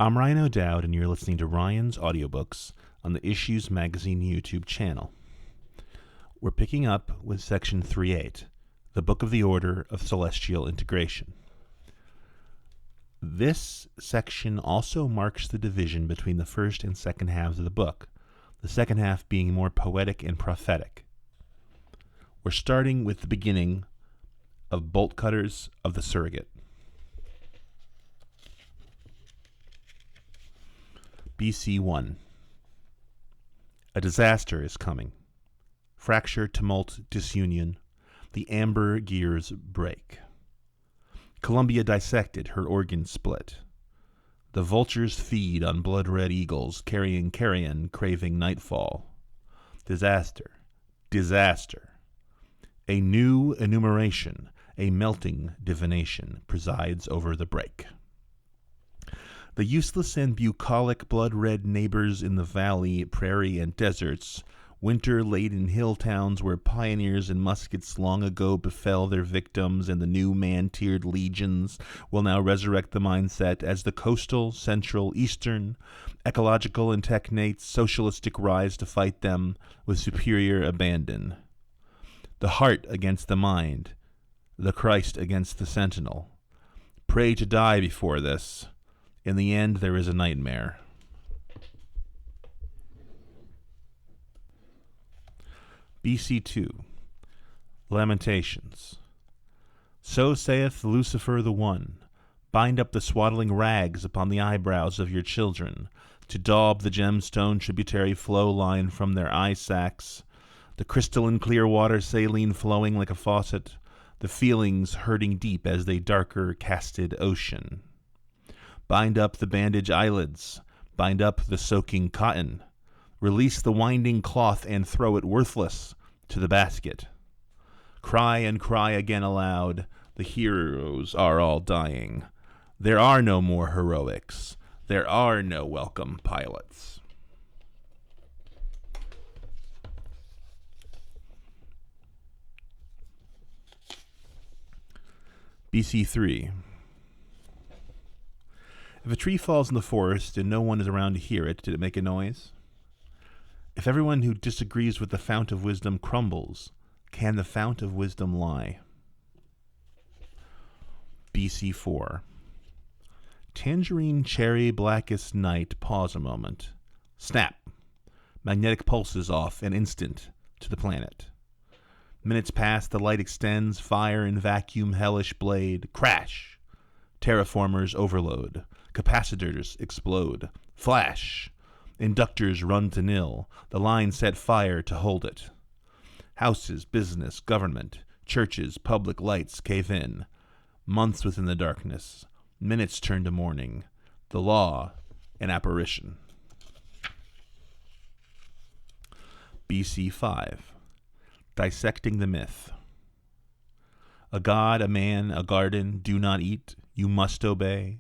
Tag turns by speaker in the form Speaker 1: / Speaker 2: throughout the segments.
Speaker 1: I'm Ryan O'Dowd, and you're listening to Ryan's Audiobooks on the Issues Magazine YouTube channel. We're picking up with Section 3.8, the Book of the Order of Celestial Integration. This section also marks the division between the first and second halves of the book, the second half being more poetic and prophetic. We're starting with the beginning of BOLTCUTTERS of the Surrogate. BC 1. A disaster is coming. Fracture, tumult, disunion. The amber gears break. Columbia dissected, her organs split. The vultures feed on blood-red eagles, carrying carrion, craving nightfall. Disaster, disaster. A new enumeration, a melting divination, presides over the break. The useless and bucolic blood-red neighbors in the valley, prairie, and deserts, winter-laden hill towns where pioneers and muskets long ago befell their victims and the new man-tiered legions will now resurrect the mindset as the coastal, central, eastern, ecological and technates socialistic rise to fight them with superior abandon. The heart against the mind, the Christ against the sentinel. Pray to die before this. In the end, there is a nightmare. BC 2. Lamentations. So saith Lucifer the One, bind up the swaddling rags upon the eyebrows of your children, to daub the gemstone tributary flow line from their eye sacs, the crystalline clear water saline flowing like a faucet, the feelings hurting deep as they darker casted ocean. Bind up the bandage eyelids, bind up the soaking cotton, release the winding cloth and throw it worthless to the basket. Cry and cry again aloud, the heroes are all dying. There are no more heroics, there are no welcome pilots. BC 3. If a tree falls in the forest and no one is around to hear it, did it make a noise? If everyone who disagrees with the fount of wisdom crumbles, can the fount of wisdom lie? BC 4. Tangerine cherry blackest night, pause a moment. Snap. Magnetic pulses off, an instant, to the planet. Minutes pass, the light extends, fire in vacuum hellish blade. Crash. Terraformers overload. Capacitors explode. Flash. Inductors run to nil. The line set fire to hold it. Houses, business, government, churches, public lights cave in. Months within the darkness. Minutes turn to morning. The law, an apparition. BC 5. Dissecting the myth. A god, a man, a garden, do not eat, you must obey.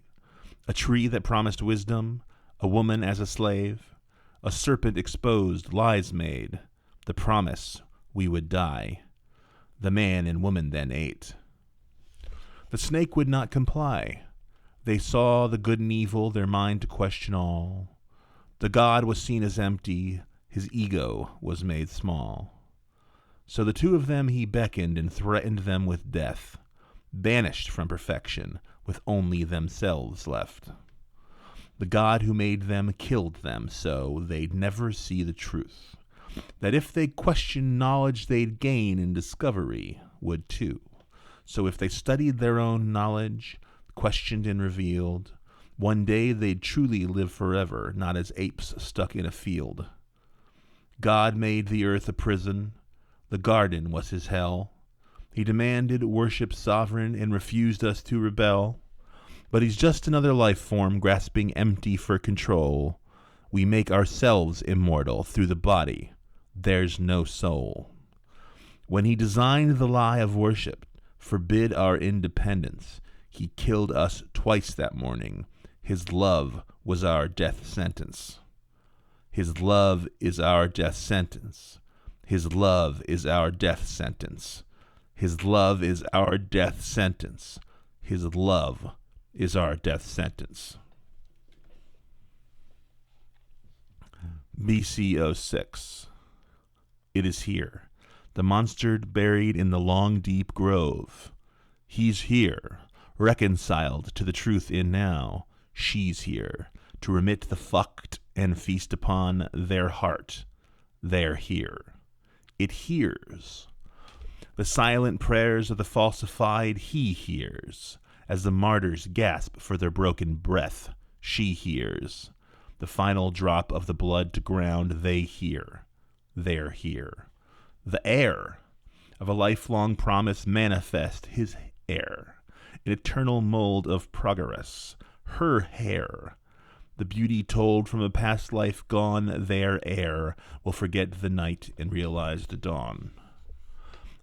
Speaker 1: A tree that promised wisdom, a woman as a slave, a serpent exposed, lies made, the promise we would die. The man and woman then ate. The snake would not comply. They saw the good and evil, their mind to question all. The god was seen as empty, his ego was made small. So the two of them he beckoned and threatened them with death, banished from perfection, with only themselves left. The God who made them killed them so they'd never see the truth, that if they questioned knowledge they'd gain in discovery would too. So if they studied their own knowledge, questioned and revealed, one day they'd truly live forever, not as apes stuck in a field. God made the earth a prison, the garden was his hell. He demanded worship sovereign and refused us to rebel. But he's just another life form grasping empty for control. We make ourselves immortal through the body. There's no soul. When he designed the lie of worship, forbid our independence, he killed us twice that morning. His love was our death sentence. His love is our death sentence. His love is our death sentence. His love is our death sentence. His love is our death sentence. BC 06. It is here, the monster buried in the long deep grove. He's here, reconciled to the truth in now. She's here, to remit the fucked and feast upon their heart. They're here. It hears. The silent prayers of the falsified he hears. As the martyrs gasp for their broken breath, she hears. The final drop of the blood to ground, they hear. They're here. The air of a lifelong promise manifest his air, an eternal mold of progress. Her hair, the beauty told from a past life gone, their air will forget the night and realize the dawn.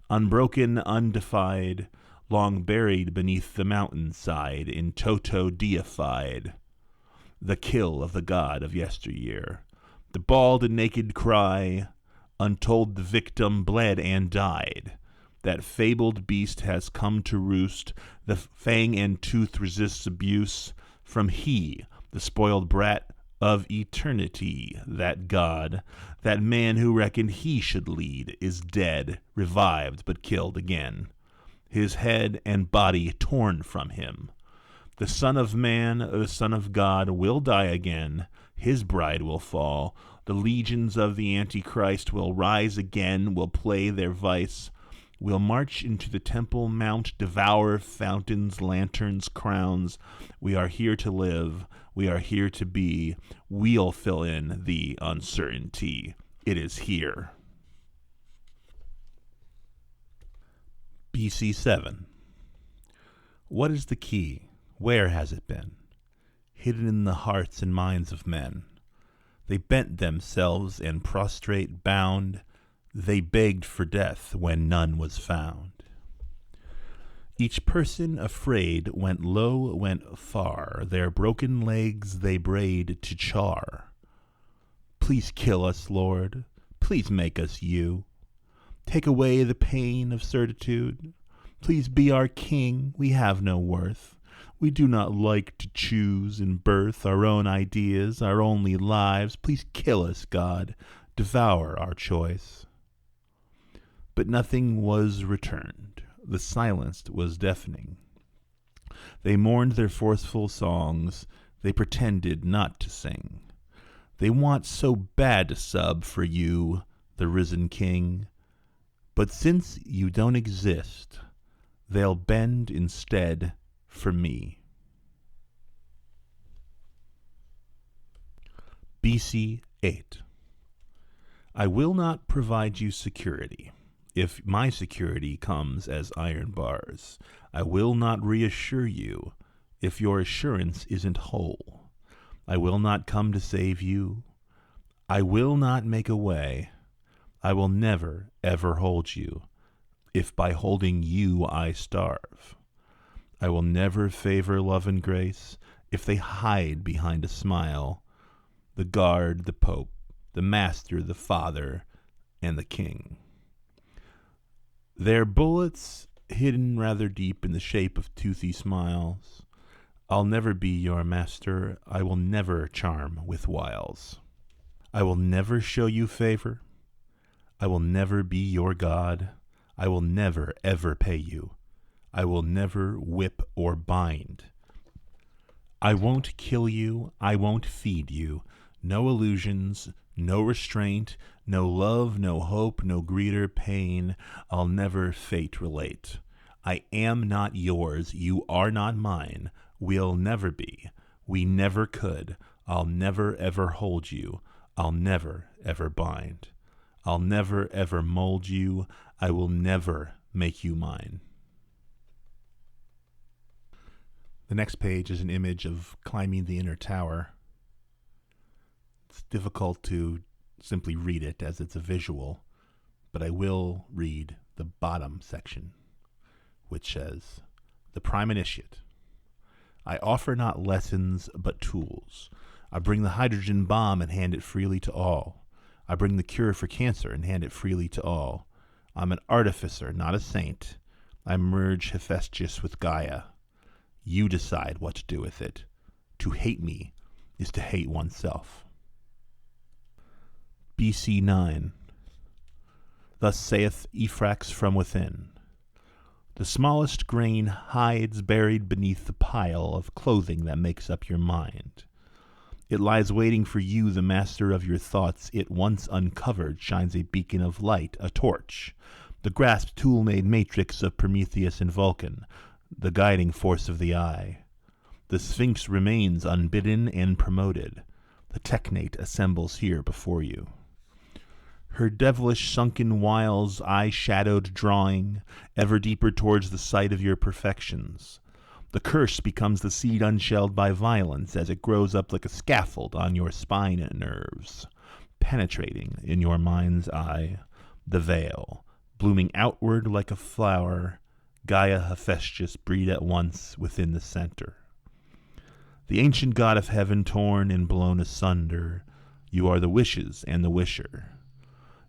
Speaker 1: Unbroken, undefied, long buried beneath the mountainside, in toto deified, the kill of the god of yesteryear. The bald and naked cry, untold the victim bled and died. That fabled beast has come to roost, the fang and tooth resists abuse. From he, the spoiled brat of eternity, that god, that man who reckoned he should lead, is dead, revived, but killed again. His head and body torn from him. The Son of Man, the Son of God, will die again. His bride will fall. The legions of the Antichrist will rise again, will play their vice, will march into the Temple Mount, devour fountains, lanterns, crowns. We are here to live. We are here to be. We'll fill in the uncertainty. It is here. BC 7. What is the key? Where has it been? Hidden in the hearts and minds of men. They bent themselves and prostrate bound. They begged for death when none was found. Each person afraid went low, went far. Their broken legs they braid to char. Please kill us, Lord. Please make us you. Take away the pain of certitude. Please be our king. We have no worth. We do not like to choose and birth our own ideas, our only lives. Please kill us, God. Devour our choice. But nothing was returned. The silence was deafening. They mourned their forceful songs. They pretended not to sing. They want so bad to sub for you, the risen king. But since you don't exist, they'll bend instead for me. BC 8. I will not provide you security. If my security comes as iron bars, I will not reassure you if your assurance isn't whole. I will not come to save you. I will not make a way. I will never, ever hold you, if by holding you I starve. I will never favor love and grace if they hide behind a smile, the guard, the pope, the master, the father, and the king. Their bullets hidden rather deep in the shape of toothy smiles. I'll never be your master. I will never charm with wiles. I will never show you favor. I will never be your God. I will never, ever pay you. I will never whip or bind. I won't kill you. I won't feed you. No illusions, no restraint, no love, no hope, no greed or pain. I'll never fate relate. I am not yours. You are not mine. We'll never be. We never could. I'll never, ever hold you. I'll never, ever bind. I'll never, ever mold you. I will never make you mine. The next page is an image of climbing the inner tower. It's difficult to simply read it as it's a visual, but I will read the bottom section, which says, The Prime Initiate. I offer not lessons, but tools. I bring the hydrogen bomb and hand it freely to all. I bring the cure for cancer and hand it freely to all. I'm an artificer, not a saint. I merge Hephaestus with Gaia. You decide what to do with it. To hate me is to hate oneself. BC 9. Thus saith SPHINX from within. The smallest grain hides buried beneath the pile of clothing that makes up your mind. It lies waiting for you, the master of your thoughts. It once uncovered shines a beacon of light, a torch, the grasped tool-made matrix of Prometheus and Vulcan, the guiding force of the eye. The Sphinx remains unbidden and promoted. The technate assembles here before you. Her devilish sunken wiles eye-shadowed drawing ever deeper towards the sight of your perfections. The curse becomes the seed unshelled by violence as it grows up like a scaffold on your spine and nerves, penetrating in your mind's eye. The veil, blooming outward like a flower, Gaia Hephaestus breed at once within the center. The ancient god of heaven torn and blown asunder, you are the wishes and the wisher.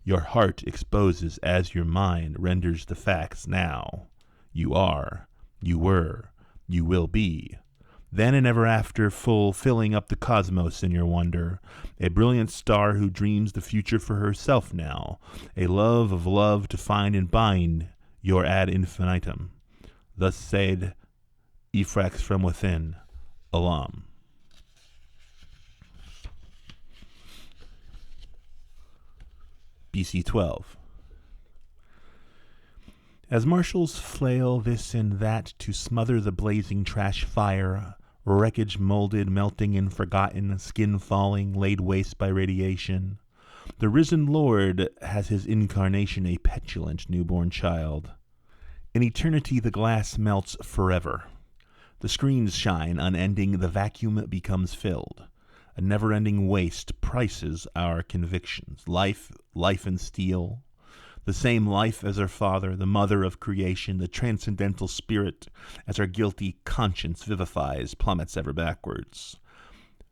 Speaker 1: Your heart exposes as your mind renders the facts now. You are, you were, you will be. Then and ever after, full, filling up the cosmos in your wonder. A brilliant star who dreams the future for herself now. A love of love to find and bind your ad infinitum. Thus said SPHINX from within. Alam. BC 12. As marshals flail this and that to smother the blazing trash fire, wreckage molded, melting and forgotten, skin falling, laid waste by radiation, the risen Lord has his incarnation a petulant newborn child. In eternity the glass melts forever. The screens shine unending, the vacuum becomes filled. A never-ending waste prices our convictions. Life in steel. The same life as our Father, the mother of creation, the transcendental spirit, as our guilty conscience vivifies, plummets ever backwards.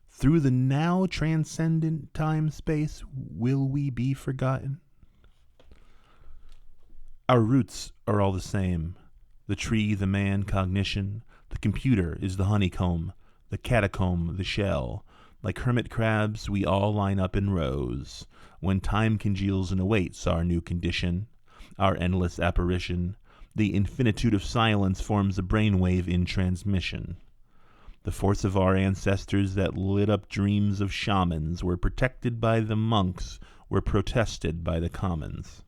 Speaker 1: Through the now transcendent time-space, will we be forgotten? Our roots are all the same. The tree, the man, cognition. The computer is the honeycomb, the catacomb, the shell. Like hermit crabs, we all line up in rows. When time congeals and awaits our new condition, our endless apparition, the infinitude of silence forms a brainwave in transmission. The force of our ancestors that lit up dreams of shamans were protected by the monks, were protested by the commons.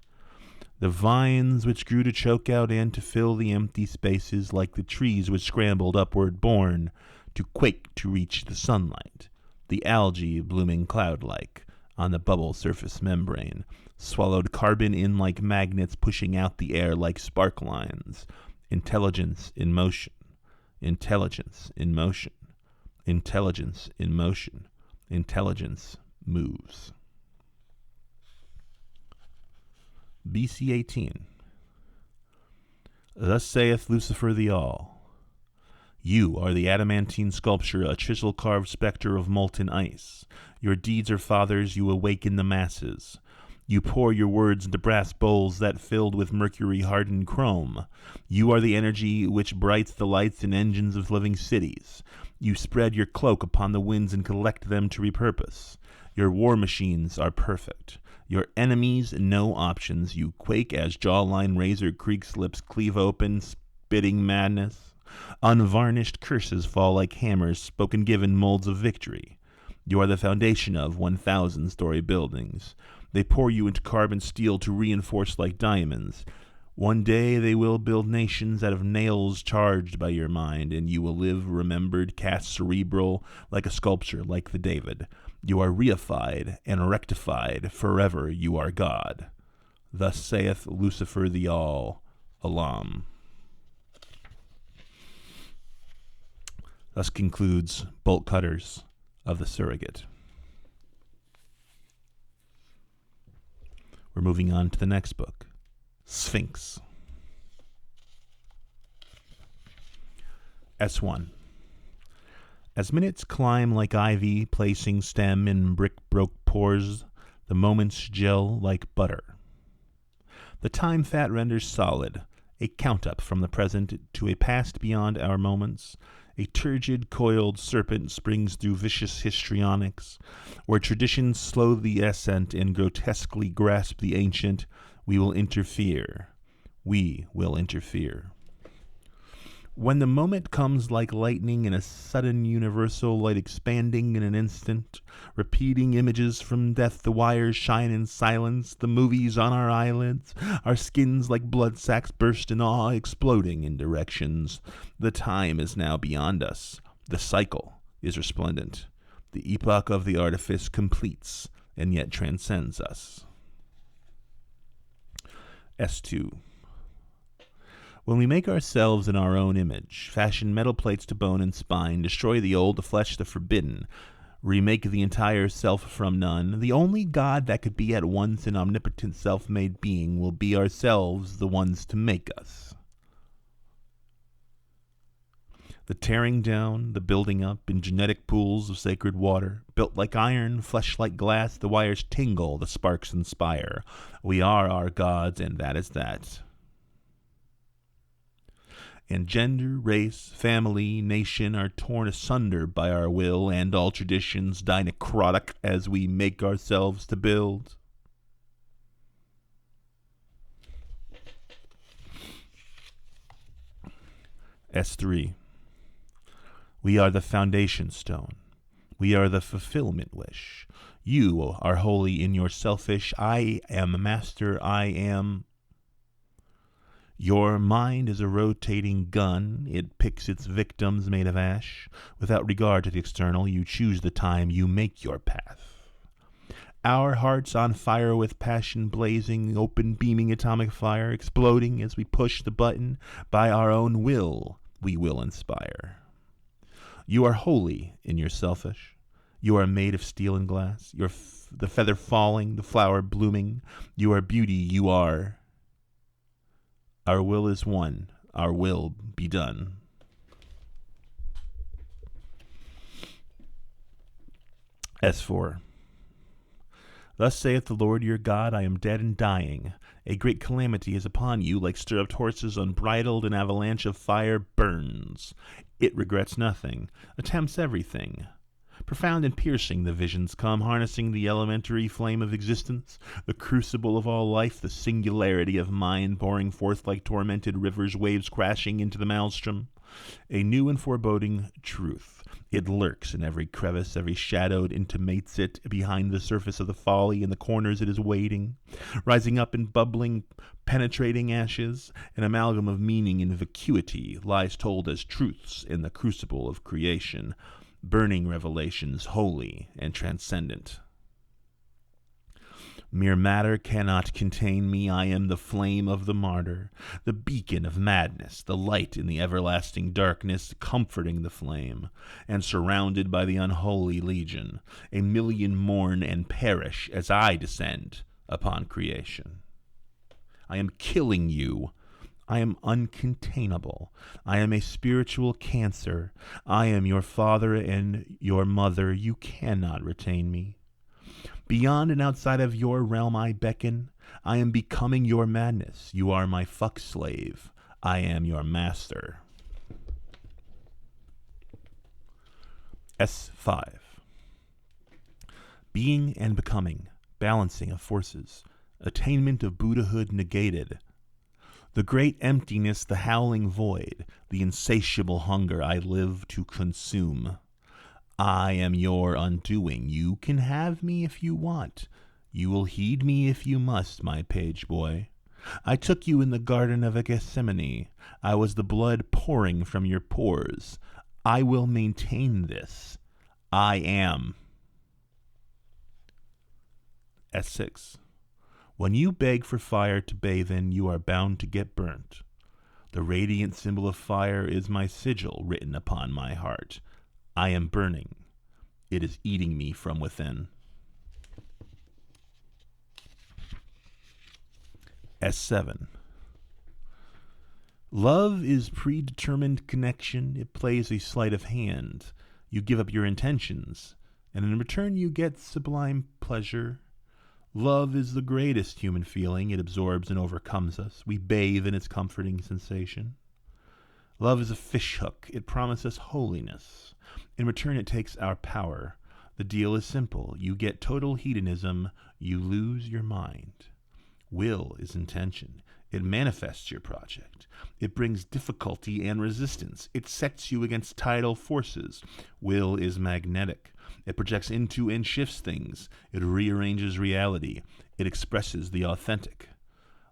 Speaker 1: The vines which grew to choke out and to fill the empty spaces, like the trees which scrambled upward borne, to quake to reach the sunlight. The algae blooming cloud-like on the bubble surface membrane, swallowed carbon in like magnets, pushing out the air like spark lines. Intelligence in motion. Intelligence in motion. Intelligence in motion. Intelligence moves. BC 18. Thus saith Lucifer the All. You are the adamantine sculpture, a chisel-carved specter of molten ice. Your deeds are fathers, you awaken the masses. You pour your words into brass bowls that filled with mercury-hardened chrome. You are the energy which brights the lights and engines of living cities. You spread your cloak upon the winds and collect them to repurpose. Your war machines are perfect. Your enemies, no options. You quake as jawline razor creaks, lips cleave open, spitting madness. Unvarnished curses fall like hammers, spoken given molds of victory. You are the foundation of 1,000-story buildings. They pour you into carbon steel to reinforce like diamonds. One day they will build nations out of nails charged by your mind, and you will live remembered, cast cerebral, like a sculpture, like the David. You are reified and rectified, forever you are God. Thus saith Lucifer the All. Alam. Thus concludes BOLTCUTTERS of the Surrogate. We're moving on to the next book, SPHINX. S1. As minutes climb like ivy, placing stem in brick-broke pores, the moments gel like butter. The time fat renders solid, a count-up from the present to a past beyond our moments, A turgid, coiled serpent springs through vicious histrionics. Where traditions slow the ascent and grotesquely grasp the ancient, we will interfere. We will interfere. When the moment comes like lightning in a sudden universal light expanding in an instant, repeating images from death, the wires shine in silence, the movies on our eyelids, our skins like blood sacks burst in awe, exploding in directions. The time is now beyond us. The cycle is resplendent. The epoch of the artifice completes and yet transcends us. S2. When we make ourselves in our own image, fashion metal plates to bone and spine, destroy the old, the flesh, the forbidden, remake the entire self from none, the only God that could be at once an omnipotent self-made being will be ourselves, the ones to make us. The tearing down, the building up in genetic pools of sacred water, built like iron, flesh like glass, the wires tingle, the sparks inspire. We are our gods, and that is that. And gender, race, family, nation are torn asunder by our will, and all traditions die necrotic as we make ourselves to build. S3. We are the foundation stone. We are the fulfillment wish. You are holy in your selfish, I am master, I am. Your mind is a rotating gun. It picks its victims made of ash. Without regard to the external, you choose the time, you make your path. Our hearts on fire with passion blazing, open beaming atomic fire, exploding as we push the button. By our own will, we will inspire. You are holy in your selfish. You are made of steel and glass. You're the feather falling, the flower blooming. You are beauty, you are. Our will is one. Our will be done. S4. Thus saith the Lord your God, I am dead and dying. A great calamity is upon you, like stirruped horses unbridled, an avalanche of fire burns. It regrets nothing, attempts everything. Profound and piercing the visions come, harnessing the elementary flame of existence, the crucible of all life, the singularity of mind, pouring forth like tormented rivers, waves crashing into the maelstrom. A new and foreboding truth. It lurks in every crevice, every shadow intimates it, behind the surface of the folly, in the corners it is waiting, rising up in bubbling, penetrating ashes, an amalgam of meaning and vacuity lies told as truths in the crucible of creation. Burning revelations, holy and transcendent. Mere matter cannot contain me. I am the flame of the martyr, the beacon of madness, the light in the everlasting darkness, comforting the flame, and surrounded by the unholy legion. A million mourn and perish as I descend upon creation. I am killing you. I am uncontainable. I am a spiritual cancer. I am your father and your mother. You cannot retain me. Beyond and outside of your realm I beckon. I am becoming your madness. You are my fuck slave. I am your master. S5. Being and becoming, balancing of forces, attainment of Buddhahood negated. The great emptiness, the howling void, the insatiable hunger I live to consume. I am your undoing. You can have me if you want. You will heed me if you must, my page boy. I took you in the garden of Gethsemane. I was the blood pouring from your pores. I will maintain this. I am. S6. When you beg for fire to bathe in, you are bound to get burnt. The radiant symbol of fire is my sigil written upon my heart. I am burning. It is eating me from within. S7. Love is predetermined connection. It plays a sleight of hand. You give up your intentions, and in return you get sublime pleasure. Love is the greatest human feeling. It absorbs and overcomes us. We bathe in its comforting sensation. Love is a fishhook. It promises holiness. In return, it takes our power. The deal is simple. You get total hedonism. You lose your mind. Will is intention. It manifests your project. It brings difficulty and resistance. It sets you against tidal forces. Will is magnetic. It projects into and shifts things. It rearranges reality. It expresses the authentic.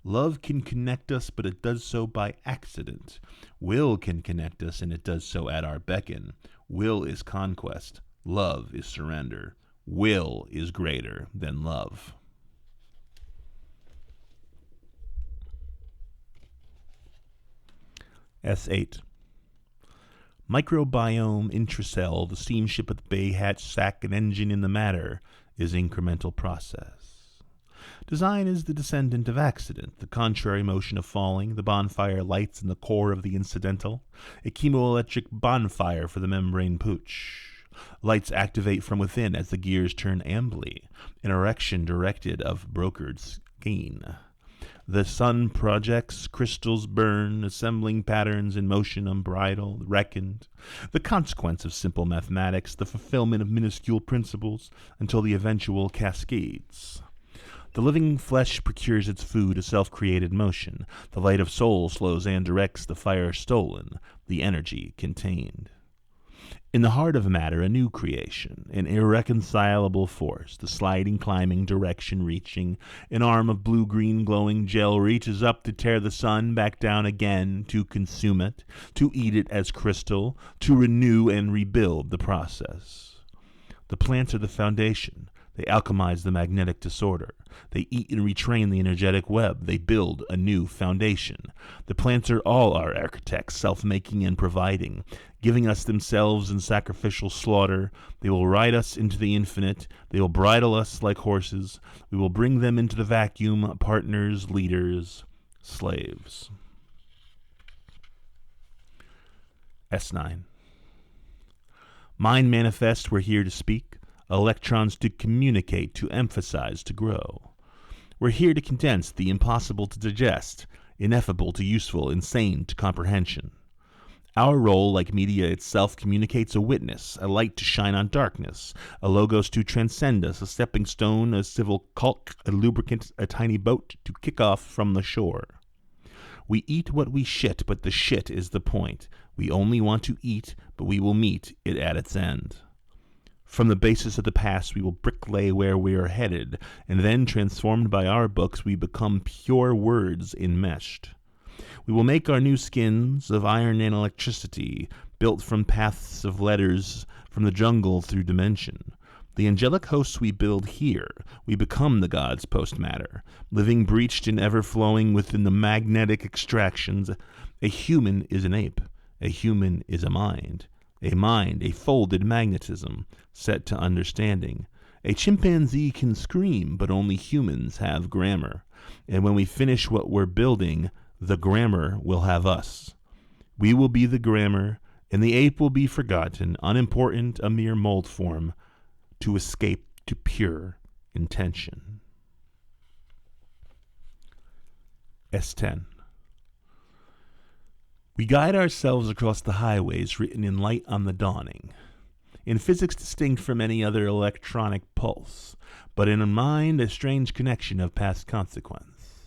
Speaker 1: Love can connect us, but it does so by accident. Will can connect us, and it does so at our beckon. Will is conquest. Love is surrender. Will is greater than love. S8. Microbiome, intracell, the steamship with bay hatch, sac, and engine in the matter, is incremental process. Design is the descendant of accident, the contrary motion of falling. The bonfire lights in the core of the incidental, a chemoelectric bonfire for the membrane pooch. Lights activate from within as the gears turn ambly, an erection directed of brokered skein. The sun projects, crystals burn, assembling patterns in motion unbridled, reckoned. The consequence of simple mathematics, the fulfillment of minuscule principles, until the eventual cascades. The living flesh procures its food, a self-created motion. The light of soul slows and directs the fire stolen, the energy contained. In the heart of matter, a new creation, an irreconcilable force, the sliding, climbing, direction reaching. An arm of blue-green glowing gel reaches up to tear the sun, back down again, to consume it, to eat it as crystal, to renew and rebuild the process. The plants are the foundation. They alchemize the magnetic disorder. They eat and retrain the energetic web. They build a new foundation. The plants are all our architects, self-making and providing, giving us themselves in sacrificial slaughter. They will ride us into the infinite. They will bridle us like horses. We will bring them into the vacuum, partners, leaders, slaves. S9. Mind manifest, we're here to speak. Electrons to communicate, to emphasize, to grow. We're here to condense the impossible to digest, ineffable to useful, insane to comprehension. Our role, like media itself, communicates a witness, a light to shine on darkness, a logos to transcend us, a stepping stone, a civil caulk, a lubricant, a tiny boat to kick off from the shore. We eat what we shit, but the shit is the point. We only want to eat, but we will meet it at its end. From the basis of the past, we will bricklay where we are headed, and then, transformed by our books, we become pure words enmeshed. We will make our new skins of iron and electricity, built from paths of letters from the jungle through dimension. The angelic hosts we build here, we become the gods post-matter, living breached and ever-flowing within the magnetic extractions. A human is an ape. A human is a mind, a folded magnetism, set to understanding. A chimpanzee can scream, but only humans have grammar. And when we finish what we're building, the grammar will have us. We will be the grammar, and the ape will be forgotten, unimportant, a mere mold form, to escape to pure intention. S10. We guide ourselves across the highways written in light on the dawning, in physics distinct from any other electronic pulse, but in mind a strange connection of past consequence.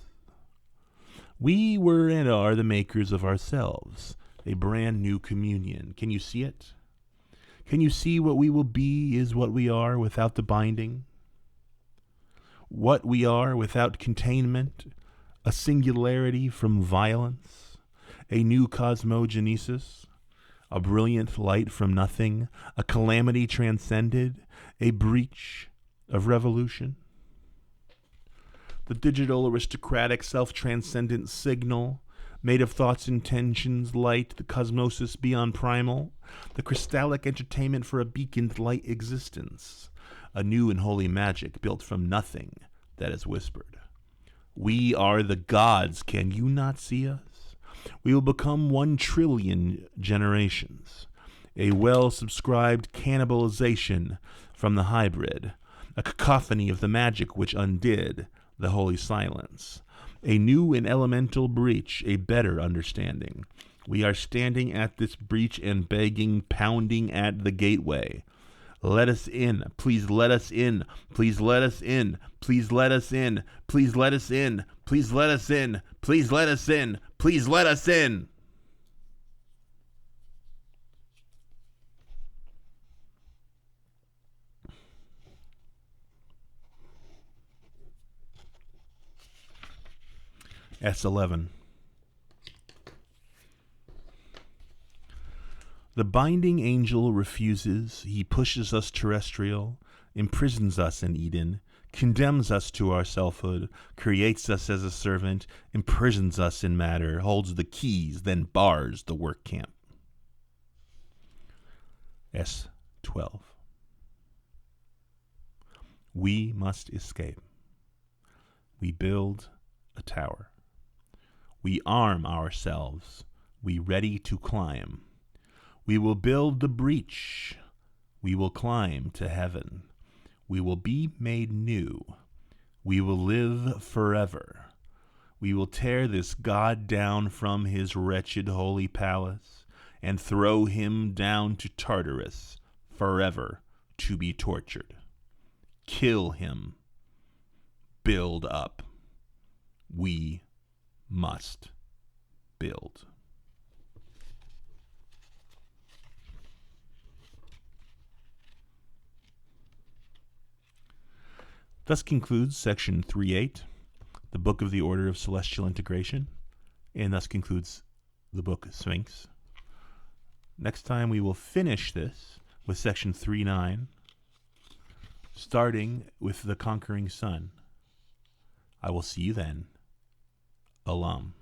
Speaker 1: We were and are the makers of ourselves, a brand new communion. Can you see it? Can you see what we will be is what we are without the binding? What we are without containment, a singularity from violence? A new cosmogenesis, a brilliant light from nothing, a calamity transcended, a breach of revolution. The digital aristocratic self-transcendent signal, made of thoughts, intentions, light, the cosmosis beyond primal, the crystallic entertainment for a beaconed light existence, a new and holy magic built from nothing that is whispered. We are the gods, can you not see us? We will become 1 trillion generations, a well-subscribed cannibalization from the hybrid, a cacophony of the magic which undid the holy silence, A new and elemental breach, a better understanding. We are standing at this breach and begging, pounding at the gateway. Let us in. Please let us in. Please let us in. Please let us in. Please let us in. Please let us in. Please let us in. Please let us in. S11. The binding angel refuses. He pushes us terrestrial, imprisons us in Eden, condemns us to our selfhood, creates us as a servant, imprisons us in matter, holds the keys, then bars the work camp. S12. We must escape. We build a tower. We arm ourselves. We ready to climb. We will build the breach. We will climb to heaven. We will be made new. We will live forever. We will tear this God down from his wretched holy palace and throw him down to Tartarus forever to be tortured. Kill him. Build up. We must build. Thus concludes Section 3.8, the Book of the Order of Celestial Integration, and thus concludes the book SPHINX. Next time we will finish this with Section 3.9, starting with the Conquering Sun. I will see you then. Alam.